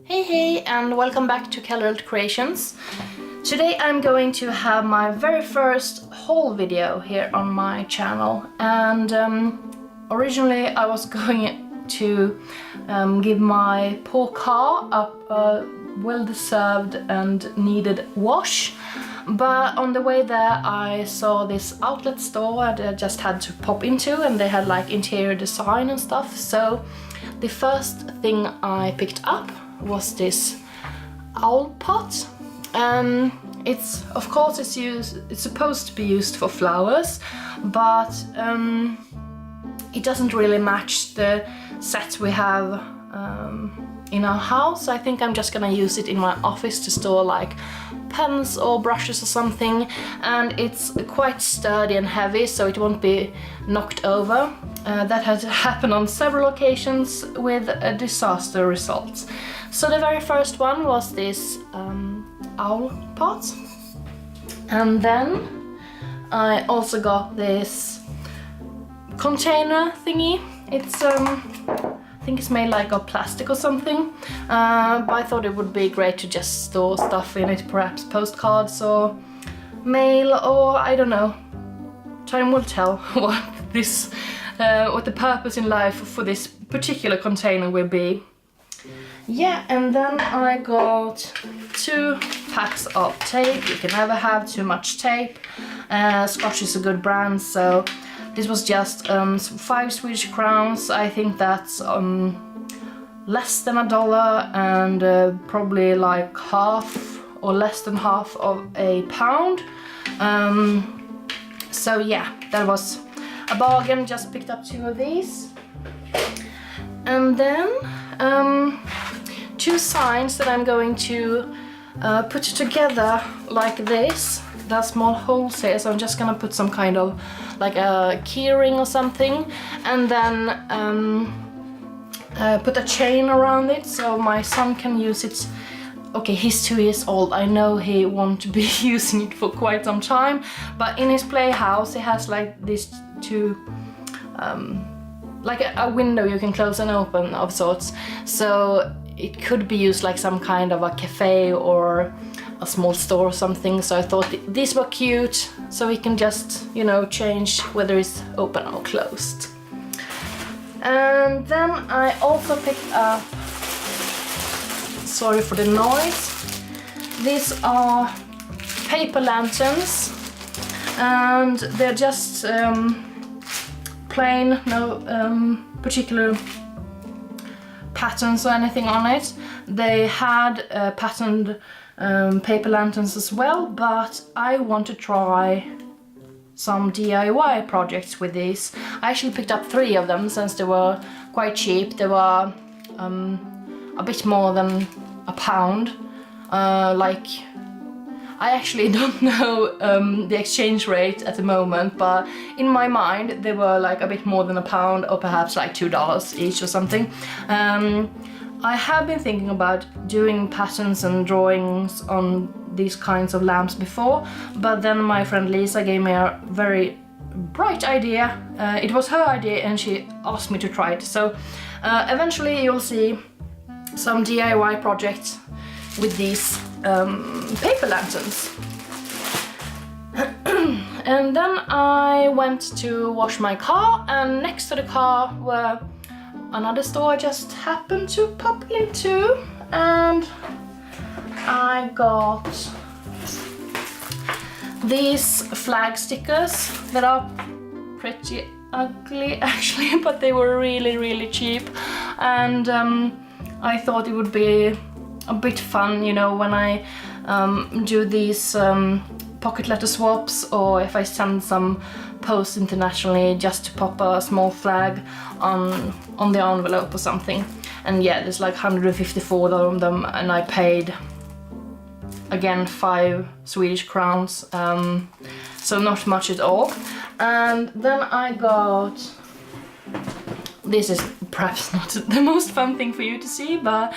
Hey and welcome back to Kallerhult Creations. Today I'm going to have my very first haul video here on my channel, and originally I was going to give my poor car a well-deserved and needed wash, but on the way there I saw this outlet store that I just had to pop into, and they had like interior design and stuff. So the first thing I picked up was this owl pot. It's of course it's supposed to be used for flowers, but it doesn't really match the set we have in our house. I think I'm just gonna use it in my office to store like pens or brushes or something, and it's quite sturdy and heavy, so it won't be knocked over. That has happened on several occasions with a disaster results. So the very first one was this owl pot, and then I also got this container thingy. It's I think it's made like of plastic or something, but I thought it would be great to just store stuff in it, perhaps postcards or mail, or I don't know. Time will tell what the purpose in life for this particular container will be. Yeah, and then I got 2 packs of tape. You can never have too much tape. Scotch is a good brand, so this was just 5 Swedish crowns. I think that's less than $1 and probably like half or less than half of a pound. So yeah, that was a bargain. Just picked up 2 of these. And then 2 signs that I'm going to put together like this. There are small holes here, so I'm just gonna put some kind of like a keyring or something, and then put a chain around it so my son can use it. Okay, he's 2 years old. I know he won't be using it for quite some time, but in his playhouse he has like these 2 like a window you can close and open of sorts, so it could be used like some kind of a cafe or a small store or something. So I thought these were cute, so we can just, you know, change whether it's open or closed. And then I also picked up, sorry for the noise, these are paper lanterns, and they're just plain, no particular patterns or anything on it. They had patterned paper lanterns as well, but I want to try some DIY projects with these. I actually picked up 3 of them since they were quite cheap. They were a bit more than a pound. Like, I actually don't know the exchange rate at the moment, but in my mind they were like a bit more than a pound, or perhaps like $2 each or something. I have been thinking about doing patterns and drawings on these kinds of lamps before, but then my friend Lisa gave me a very bright idea. It was her idea and she asked me to try it. So eventually you'll see some DIY projects with these paper lanterns. And then I went to wash my car, and next to the car were another store I just happened to pop into, and I got these flag stickers that are pretty ugly actually, but they were really cheap, and I thought it would be a bit fun, you know, when I do these pocket letter swaps, or if I send some post internationally, just to pop a small flag on the envelope or something. And yeah, there's like 154 of them, and I paid again 5 Swedish crowns, so not much at all. And then I got, this is perhaps not the most fun thing for you to see, but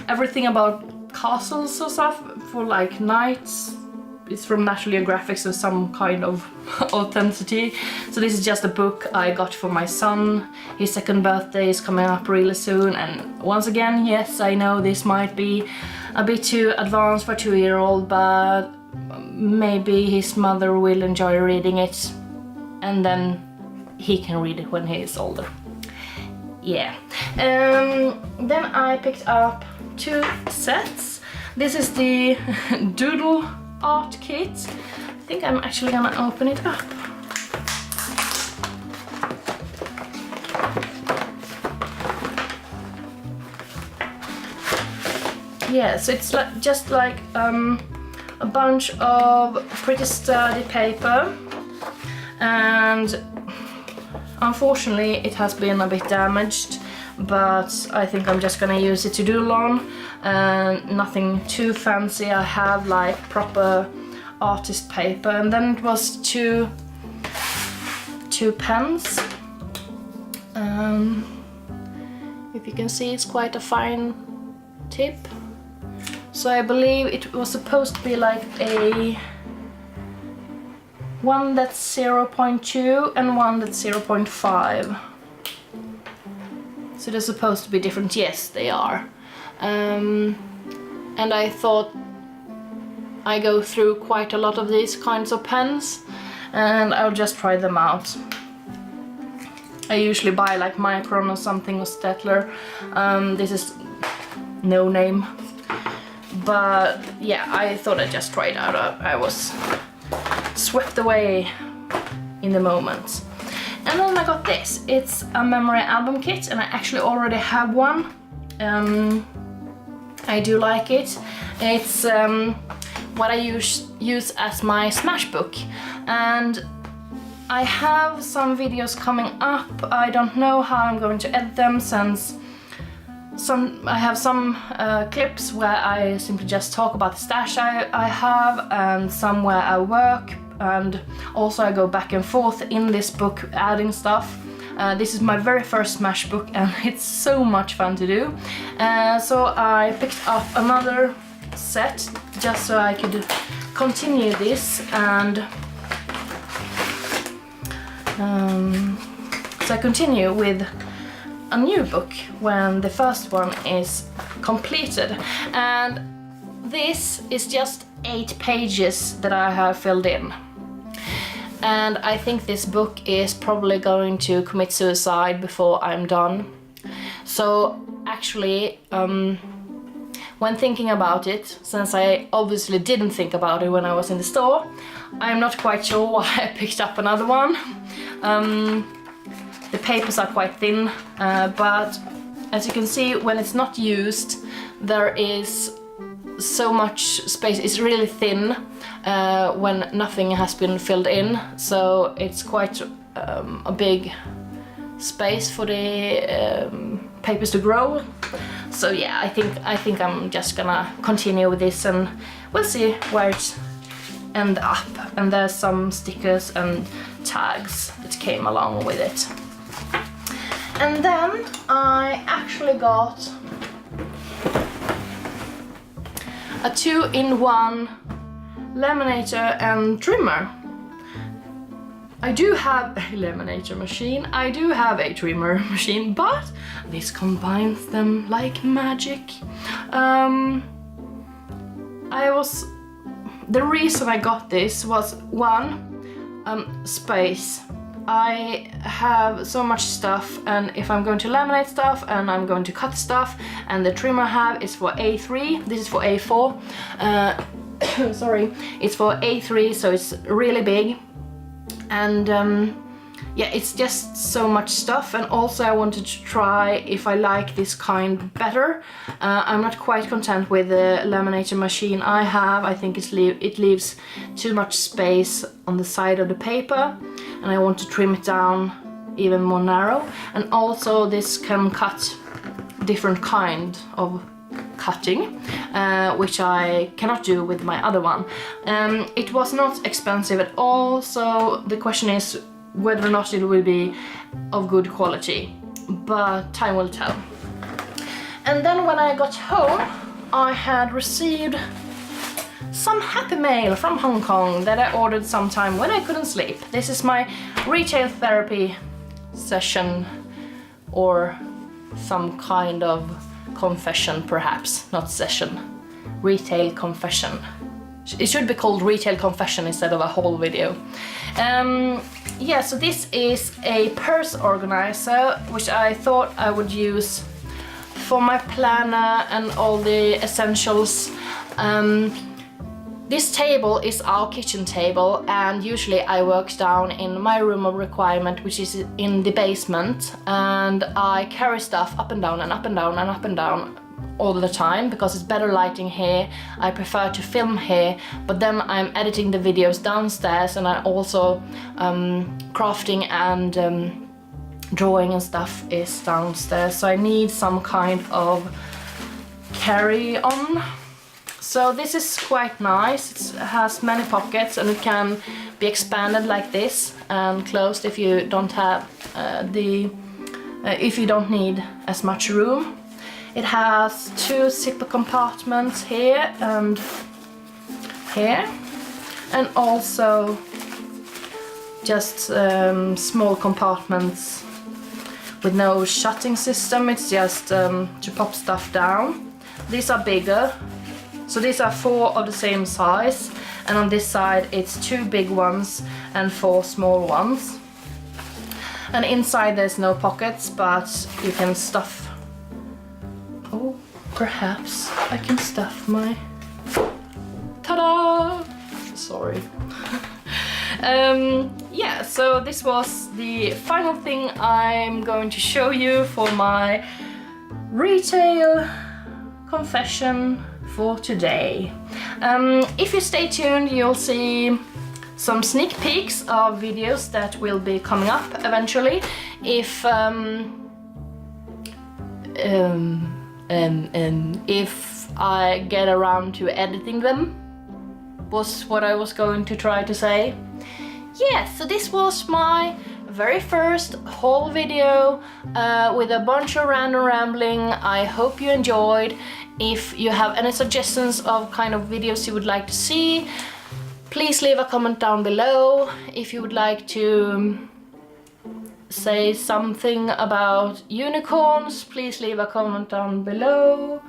everything about castles or stuff for like knights it's from National Geographic, so some kind of authenticity. So this is just a book I got for my son. His second birthday is coming up really soon, and once again, yes, I know this might be a bit too advanced for a 2-year-old, but maybe his mother will enjoy reading it, and then he can read it when he is older. Yeah. Then I picked up 2 sets. This is the doodle art kit. I think I'm actually gonna open it up. Yeah, so it's like, just like a bunch of pretty sturdy paper, and unfortunately it has been a bit damaged, but I think I'm just gonna use it to doodle on. Nothing too fancy. I have like proper artist paper, and then it was two pens. If you can see, it's quite a fine tip. So I believe it was supposed to be like a one that's 0.2 and one that's 0.5. So they're supposed to be different. Yes, they are. And I thought I go through quite a lot of these kinds of pens, and I'll just try them out. I usually buy like Micron or something, or Staedtler. This is no name, but yeah, I thought I'd just try it out. I was swept away in the moment. And then I got this. It's a memory album kit, and I actually already have one. I do like it. It's what I use as my Smashbook, and I have some videos coming up. I don't know how I'm going to edit them, since I have some clips where I simply just talk about the stash I have, and some where I work, and also I go back and forth in this book adding stuff. This is my very first Smashbook, and it's so much fun to do. So I picked up another set just so I could continue this, and so I continue with a new book when the first one is completed. And this is just 8 pages that I have filled in. And I think this book is probably going to commit suicide before I'm done. So actually, when thinking about it, since I obviously didn't think about it when I was in the store, I'm not quite sure why I picked up another one. The papers are quite thin, but as you can see, when it's not used, there is so much space. It's really thin when nothing has been filled in, so it's quite a big space for the papers to grow. So yeah, I think I'm just gonna continue with this, and we'll see where it ends up. And there's some stickers and tags that came along with it. And then I actually got a 2-in-1 laminator and trimmer. I do have a laminator machine, I do have a trimmer machine, but this combines them like magic. The reason I got this was, one, space. I have so much stuff, and if I'm going to laminate stuff and I'm going to cut stuff, and the trimmer I have is for A3, this is for A4, sorry, it's for A3, so it's really big. And yeah, it's just so much stuff. And also I wanted to try if I like this kind better. I'm not quite content with the laminator machine I have. I think it leaves too much space on the side of the paper, and I want to trim it down even more narrow. And also this can cut different kind of cutting, which I cannot do with my other one. It was not expensive at all, so the question is whether or not it will be of good quality, but time will tell. And then when I got home, I had received some happy mail from Hong Kong that I ordered sometime when I couldn't sleep. This is my retail therapy session, or some kind of confession perhaps, not session. Retail confession. It should be called retail confession instead of a whole video. Yeah, so this is a purse organizer, which I thought I would use for my planner and all the essentials. This table is our kitchen table, and usually I work down in my room of requirement, which is in the basement, and I carry stuff up and down and up and down and up and down all the time because it's better lighting here. I prefer to film here, but then I'm editing the videos downstairs, and I also crafting and drawing and stuff is downstairs, so I need some kind of carry-on. So this is quite nice. It has many pockets, and it can be expanded like this and closed if you don't have if you don't need as much room. It has 2 zipper compartments here and here, and also just small compartments with no shutting system. It's just to pop stuff down. These are bigger, so these are 4 of the same size, and on this side it's 2 big ones and 4 small ones. And inside there's no pockets, but you can stuff. Oh, perhaps I can stuff my... Ta-da! Sorry. Yeah, so this was the final thing I'm going to show you for my retail confession for today. If you stay tuned, you'll see some sneak peeks of videos that will be coming up eventually. If I get around to editing them, was what I was going to try to say. Yeah, so this was my very first haul video with a bunch of random rambling. I hope you enjoyed. If you have any suggestions of kind of videos you would like to see, please leave a comment down below. If you would like to say something about unicorns, please leave a comment down below.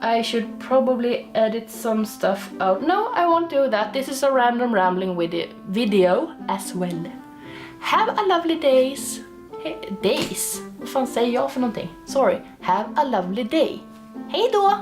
I should probably edit some stuff out. No, I won't do that. This is a random rambling video as well. Have a lovely days. Days? Vad fan säger jag för någonting? Sorry. Have a lovely day. Hej då!